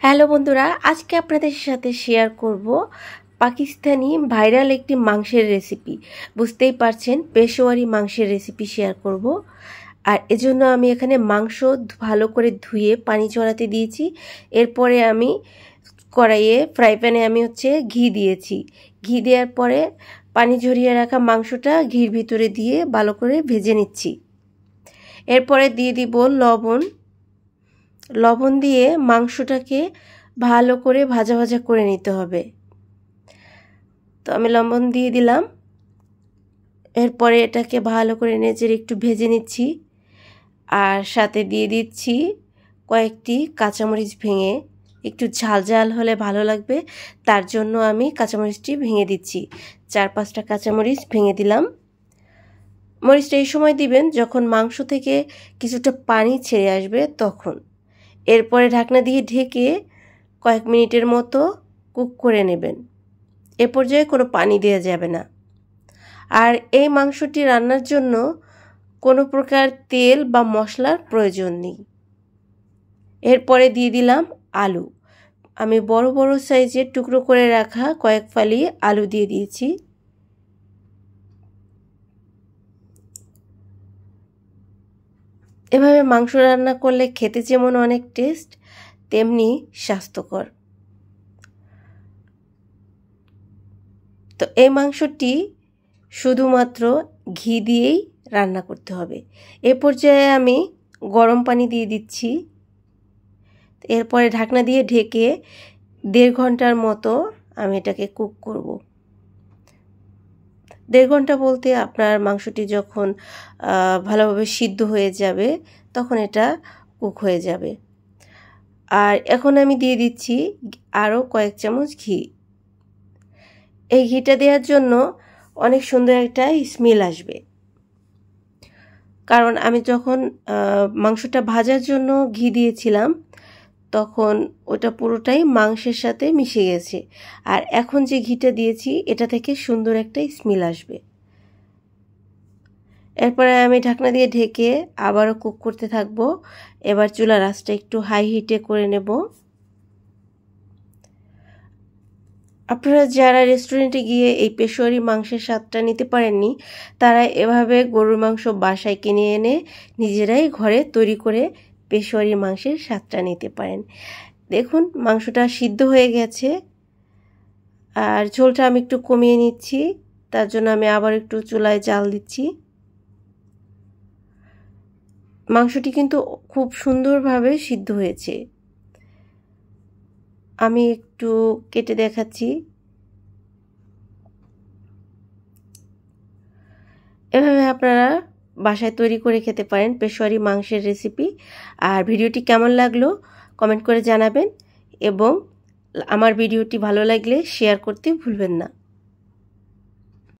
Hello বন্ধুরা, আজকে আপনাদের সাথে শেয়ার করব পাকিস্তানি ভাইরাল একটি মাংসের রেসিপি। বুঝতেই পারছেন, পেশোয়ারি মাংসের রেসিপি শেয়ার করব। আর এজন্য আমি এখানে মাংস ভালো করে ধুয়ে পানি ঝরাতে দিয়েছি। এরপরে আমি কড়াইয়ে ফ্রাই প্যানে আমি ঘি দিয়েছি। ঘি দেওয়ার পরে পানি ঝরিয়ে রাখা মাংসটা ঘির ভিতরে দিয়ে ভালো করে ভেজে নিচ্ছি। এরপরে দিয়ে দিব লবণ দিয়ে মাংসটাকে ভালো করে ভাজা ভাজা করে নিতে হবে। তো আমি লবণ দিয়ে দিলাম। এরপরে এটাকে ভালো করে নেড়ে একটু ভেজে নিচ্ছি। আর সাথে দিয়ে দিচ্ছি কয়েকটি কাঁচামরিচ ভেঙে। একটু ঝাল ঝাল হলে ভালো লাগবে, তার জন্য আমি কাঁচামরিচটি ভেঙে দিচ্ছি। 4-5টা কাঁচামরিচ ভেঙে দিলাম। মরিচটা এই সময় দিবেন যখন মাংস থেকে কিছুটা পানি ছেড়ে আসবে তখন। এরপরে ঢাকনা দিয়ে ঢেকে কয়েক মিনিটের মতো কুক করে নেবেন। এ পর্যায়ে কোনো পানি দেওয়া যাবে না। আর এই মাংসটি রান্নার জন্য কোনো প্রকার তেল বা মশলার প্রয়োজন নেই। এরপরে দিয়ে দিলাম আলু। আমি বড় বড় সাইজের টুকরো করে রাখা কয়েক ফালি আলু দিয়ে দিয়েছি। এভাবে মাংস রান্না করলে খেতে যেমন অনেক টেস্ট, তেমনি স্বাস্থ্যকর। তো এই মাংসটি শুধুমাত্র ঘি দিয়েই রান্না করতে হবে। এ পর্যায়ে আমি গরম পানি দিয়ে দিচ্ছি। এরপরে ঢাকনা দিয়ে ঢেকে 1.5 ঘন্টার মতো আমি এটাকে কুক করব। 1.5 ঘন্টা বলতে আপনার মাংসটি যখন ভালোভাবে সিদ্ধ হয়ে যাবে তখন এটা কুক হয়ে যাবে। আর এখন আমি দিয়ে দিচ্ছি আরও কয়েক চামচ ঘি। এই ঘিটা দেওয়ার জন্য অনেক সুন্দর একটা স্মেল আসবে। কারণ আমি যখন মাংসটা ভাজার জন্য ঘি দিয়েছিলাম তখন ওটা পুরোটাই মাংসের সাথে মিশে গেছে। আর এখন যে ঘিটা দিয়েছি এটা থেকে সুন্দর একটা স্মেল আসবে। এরপরে আমি ঢাকনা দিয়ে ঢেকে আবারও কুক করতে থাকবো। এবার চুলার আঁচটা একটু হাই হিটে করে নেব। আপনারা যারা রেস্টুরেন্টে গিয়ে এই পেশোয়ারি মাংসের স্বাদটা নিতে পারেননি, তারা এভাবে গরুর মাংস বাসায় কিনে এনে নিজেরাই ঘরে তৈরি করে পেশোয়ারি মাংসের স্বাদটা নিতে পারেন। দেখুন মাংসটা সিদ্ধ হয়ে গেছে। আর ঝোলটা আমি একটু কমিয়ে নিচ্ছি, তার জন্য আমি আবার একটু চুলায় জাল দিচ্ছি। মাংসটি কিন্তু খুব সুন্দরভাবে সিদ্ধ হয়েছে। আমি একটু কেটে দেখাচ্ছি। এভাবে আপনারা বাসায় তৈরি করে খেতে পারেন পেশোয়ারি মাংসের রেসিপি। আর ভিডিওটি কেমন লাগলো কমেন্ট করে জানাবেন এবং আমার ভিডিওটি ভালো লাগলে শেয়ার করতে ভুলবেন না।